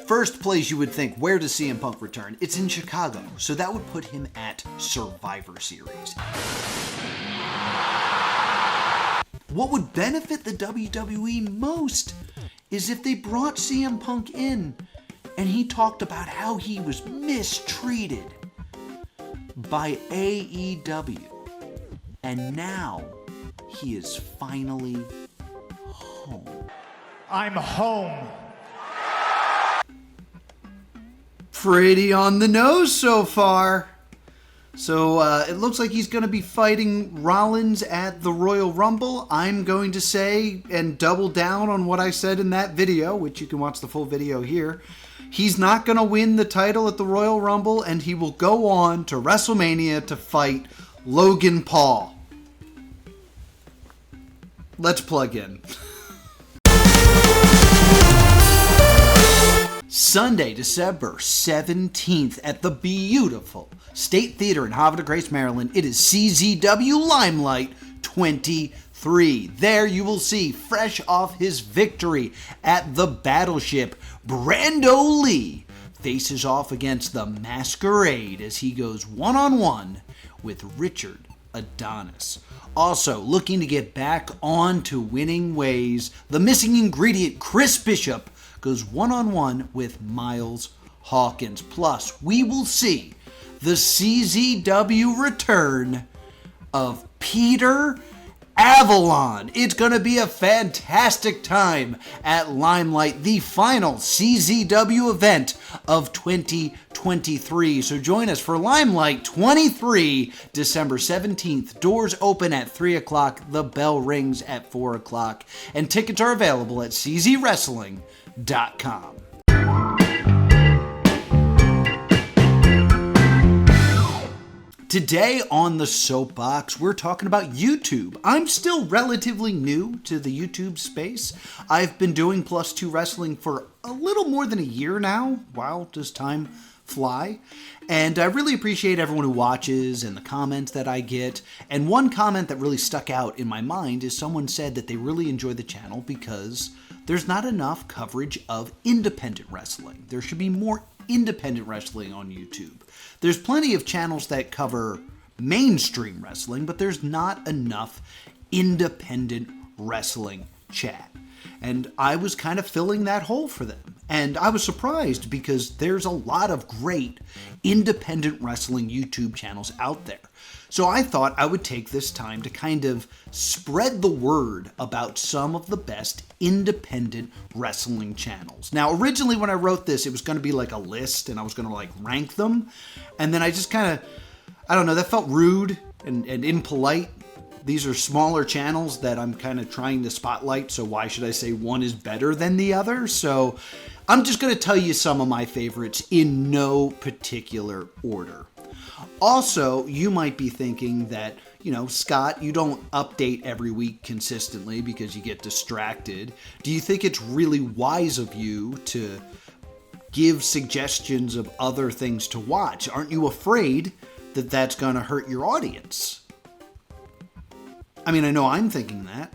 First place you would think, where does CM Punk return? It's in Chicago, so that would put him at Survivor Series. What would benefit the WWE most is if they brought CM Punk in and he talked about how he was mistreated by AEW. And now he is finally home. I'm home. Pretty on the nose so far. So it looks like he's going to be fighting Rollins at the Royal Rumble. I'm going to say and double down on what I said in that video, which you can watch the full video here. He's not going to win the title at the Royal Rumble, and he will go on to WrestleMania to fight Logan Paul. Let's plug in. Sunday, December 17th at the beautiful State Theater in Havre de Grace, Maryland. It is CZW Limelight 23. There you will see, fresh off his victory at the Battleship, Brando Lee faces off against the Masquerade as he goes one-on-one with Richard Adonis. Also, looking to get back on to winning ways, the missing ingredient, Chris Bishop, goes one-on-one with Miles Hawkins. Plus, we will see the CZW return of Peter Avalon. It's going to be a fantastic time at Limelight, the final CZW event of 2023. So join us for Limelight 23, December 17th. Doors open at 3 o'clock. The bell rings at 4 o'clock. And tickets are available at czwrestling.com. Today on the Soapbox, we're talking about YouTube. I'm still relatively new to the YouTube space. I've been doing Plus 2 Wrestling for a little more than a year now. Wow, does time fly? And I really appreciate everyone who watches and the comments that I get. And one comment that really stuck out in my mind is someone said that they really enjoy the channel because there's not enough coverage of independent wrestling. There should be more independent wrestling on YouTube. There's plenty of channels that cover mainstream wrestling, but there's not enough independent wrestling chat. And I was kind of filling that hole for them. And I was surprised because there's a lot of great independent wrestling YouTube channels out there. So I thought I would take this time to kind of spread the word about some of the best independent wrestling channels. Now, originally when I wrote this, it was going to be like a list and I was going to like rank them. And then I just kind of, I don't know, that felt rude and impolite. These are smaller channels that I'm kind of trying to spotlight, so why should I say one is better than the other? So I'm just going to tell you some of my favorites in no particular order. Also, you might be thinking that, you know, Scott, you don't update every week consistently because you get distracted. Do you think it's really wise of you to give suggestions of other things to watch? Aren't you afraid that that's going to hurt your audience? I mean, I know I'm thinking that,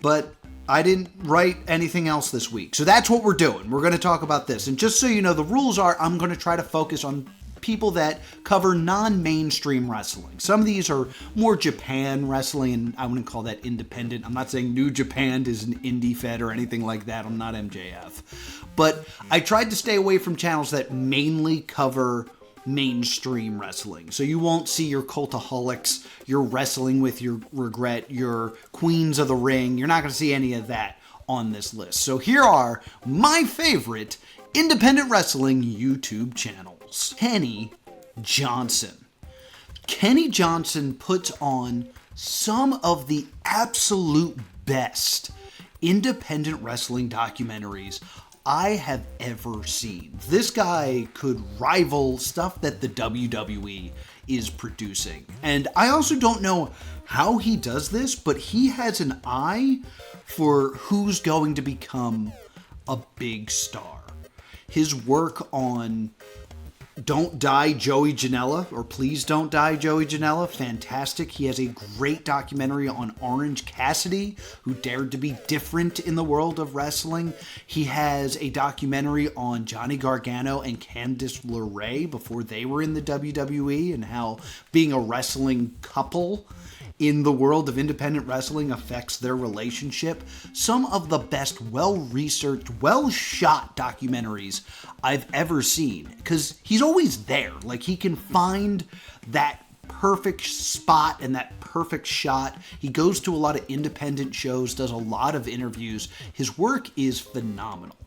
but I didn't write anything else this week. So that's what we're doing. We're going to talk about this. And just so you know, the rules are I'm going to try to focus on people that cover non-mainstream wrestling. Some of these are more Japan wrestling, and I wouldn't call that independent. I'm not saying New Japan is an indie fed or anything like that. I'm not MJF. But I tried to stay away from channels that mainly cover mainstream wrestling. So you won't see your Cultaholics, your Wrestling with Your Regret, your Queens of the Ring. You're not going to see any of that on this list. So here are my favorite independent wrestling YouTube channels. Kenny Johnson. Kenny Johnson puts on some of the absolute best independent wrestling documentaries I have ever seen. This guy could rival stuff that the WWE is producing. And I also don't know how he does this, but he has an eye for who's going to become a big star. His work on Don't Die Joey Janela, or Please Don't Die Joey Janela. Fantastic. He has a great documentary on Orange Cassidy, who dared to be different in the world of wrestling. He has a documentary on Johnny Gargano and Candice LeRae before they were in the WWE, and how being a wrestling couple in the world of independent wrestling affects their relationship. Some of the best well-researched, well-shot documentaries I've ever seen, because he's always there. Like, he can find that perfect spot and that perfect shot. He goes to a lot of independent shows, does a lot of interviews. His work is phenomenal.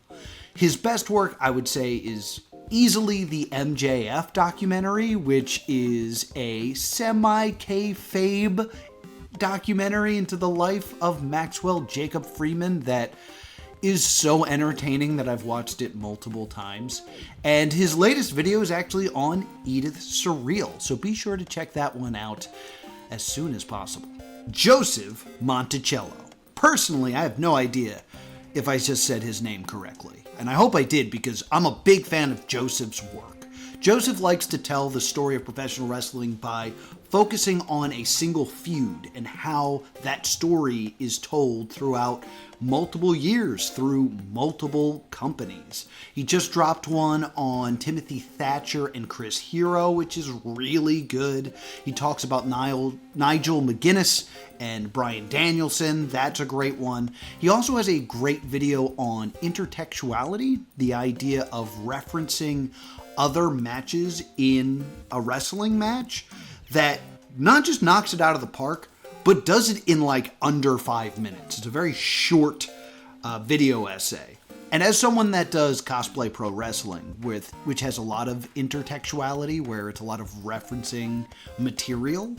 His best work, I would say, is easily the MJF documentary, which is a semi-kayfabe documentary into the life of Maxwell Jacob Freeman that is so entertaining that I've watched it multiple times. And his latest video is actually on Edith Surreal, so be sure to check that one out as soon as possible. Joseph Monticello. Personally, I have no idea if I just said his name correctly, and I hope I did, because I'm a big fan of Joseph's work. Joseph likes to tell the story of professional wrestling by focusing on a single feud and how that story is told throughout multiple years through multiple companies. He just dropped one on Timothy Thatcher and Chris Hero, which is really good. He talks about Nigel McGuinness and Bryan Danielson. That's a great one. He also has a great video on intertextuality, the idea of referencing other matches in a wrestling match that not just knocks it out of the park, but does it in like under 5 minutes. It's a very short video essay. And as someone that does cosplay pro wrestling, which has a lot of intertextuality, where it's a lot of referencing material,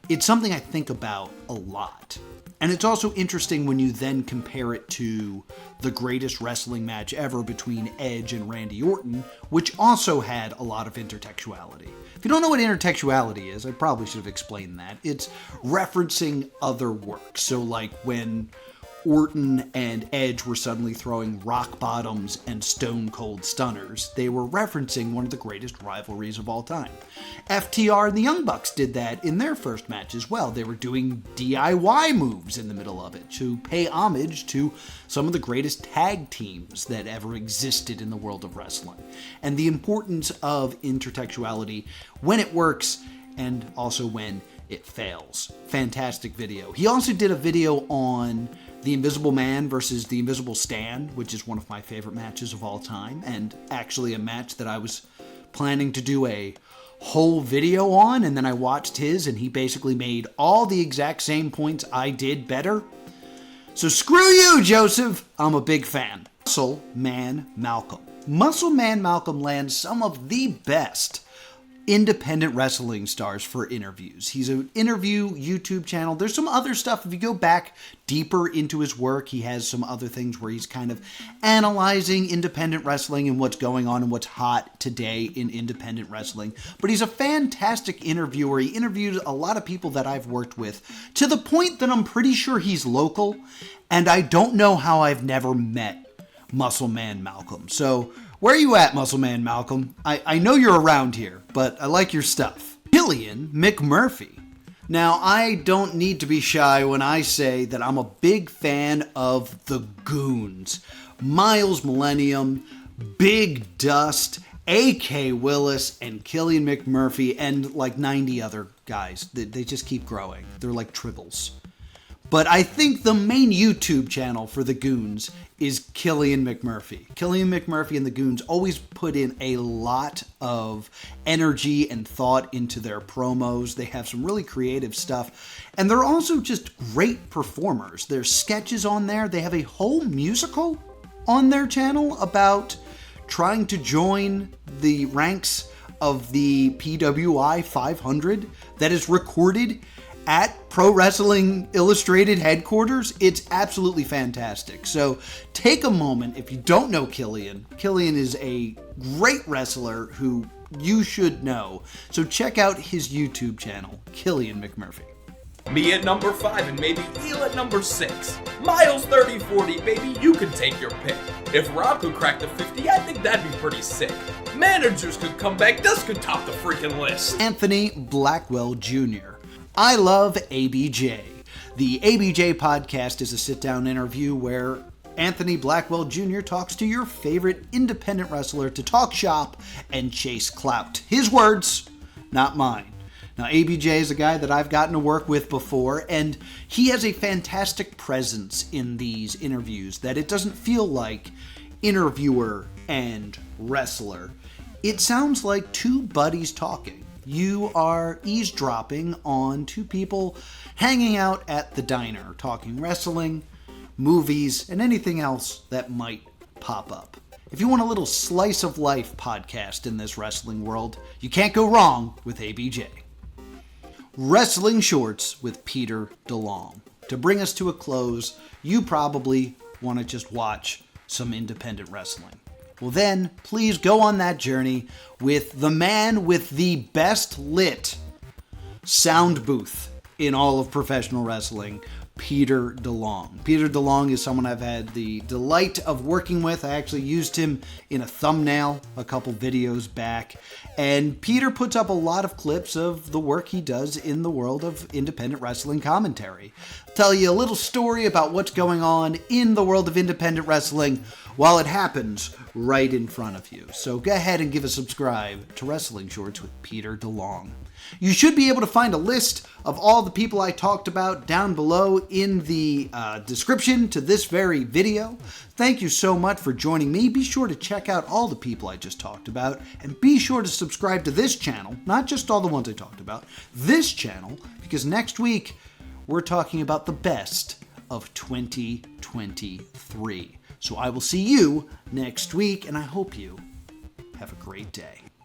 it's something I think about a lot. And it's also interesting when you then compare it to the greatest wrestling match ever between Edge and Randy Orton, which also had a lot of intertextuality. If you don't know what intertextuality is, I probably should have explained that. It's referencing other works. So like when Orton and Edge were suddenly throwing rock bottoms and stone cold stunners, they were referencing one of the greatest rivalries of all time. FTR and the Young Bucks did that in their first match as well. They were doing DIY moves in the middle of it to pay homage to some of the greatest tag teams that ever existed in the world of wrestling. And the importance of intertextuality when it works and also when it fails. Fantastic video. He also did a video on The Invisible Man versus The Invisible Stan, which is one of my favorite matches of all time, and actually a match that I was planning to do a whole video on, and then I watched his, and he basically made all the exact same points I did better. So screw you, Joseph! I'm a big fan. Muscle Man Malcolm. Muscle Man Malcolm lands some of the best independent wrestling stars for interviews. He's an interview YouTube channel. There's some other stuff. If you go back deeper into his work, he has some other things where he's kind of analyzing independent wrestling and what's going on and what's hot today in independent wrestling. But he's a fantastic interviewer. He interviewed a lot of people that I've worked with, to the point that I'm pretty sure he's local, and I don't know how I've never met Muscle Man Malcolm. So where are you at, Muscle Man Malcolm? I know you're around here, but I like your stuff. Killian McMurphy. Now, I don't need to be shy when I say that I'm a big fan of the Goons. Miles Millennium, Big Dust, A.K. Willis, and Killian McMurphy, and like 90 other guys. They just keep growing. They're like tribbles. But I think the main YouTube channel for the Goons is Killian McMurphy. Killian McMurphy and the Goons always put in a lot of energy and thought into their promos. They have some really creative stuff. And they're also just great performers. There's sketches on there. They have a whole musical on their channel about trying to join the ranks of the PWI 500 that is recorded at Pro Wrestling Illustrated headquarters. It's absolutely fantastic. So take a moment. If you don't know Killian is a great wrestler who you should know. So check out his YouTube channel, Killian McMurphy. Me at number 5 and maybe Eel at number 6. Miles 3040, baby, you can take your pick. If Rob could crack the 50, I think that'd be pretty sick. Managers could come back, this could top the freaking list. Anthony Blackwell Jr. I love ABJ. The ABJ podcast is a sit-down interview where Anthony Blackwell Jr. talks to your favorite independent wrestler to talk shop and chase clout. His words, not mine. Now, ABJ is a guy that I've gotten to work with before, and he has a fantastic presence in these interviews that it doesn't feel like interviewer and wrestler. It sounds like two buddies talking. You are eavesdropping on two people hanging out at the diner, talking wrestling, movies, and anything else that might pop up. If you want a little slice of life podcast in this wrestling world, you can't go wrong with ABJ. Wrestling Shorts with Peter DeLong. To bring us to a close, you probably want to just watch some independent wrestling. Well then, please go on that journey with the man with the best lit sound booth in all of professional wrestling, Peter DeLong. Peter DeLong is someone I've had the delight of working with. I actually used him in a thumbnail a couple videos back. And Peter puts up a lot of clips of the work he does in the world of independent wrestling commentary. I'll tell you a little story about what's going on in the world of independent wrestling while it happens right in front of you. So go ahead and give a subscribe to Wrestling Shorts with Peter DeLong. You should be able to find a list of all the people I talked about down below in the description to this very video. Thank you so much for joining me. Be sure to check out all the people I just talked about, and be sure to subscribe to this channel, not just all the ones I talked about, this channel, because next week we're talking about the best of 2023. So I will see you next week, and I hope you have a great day.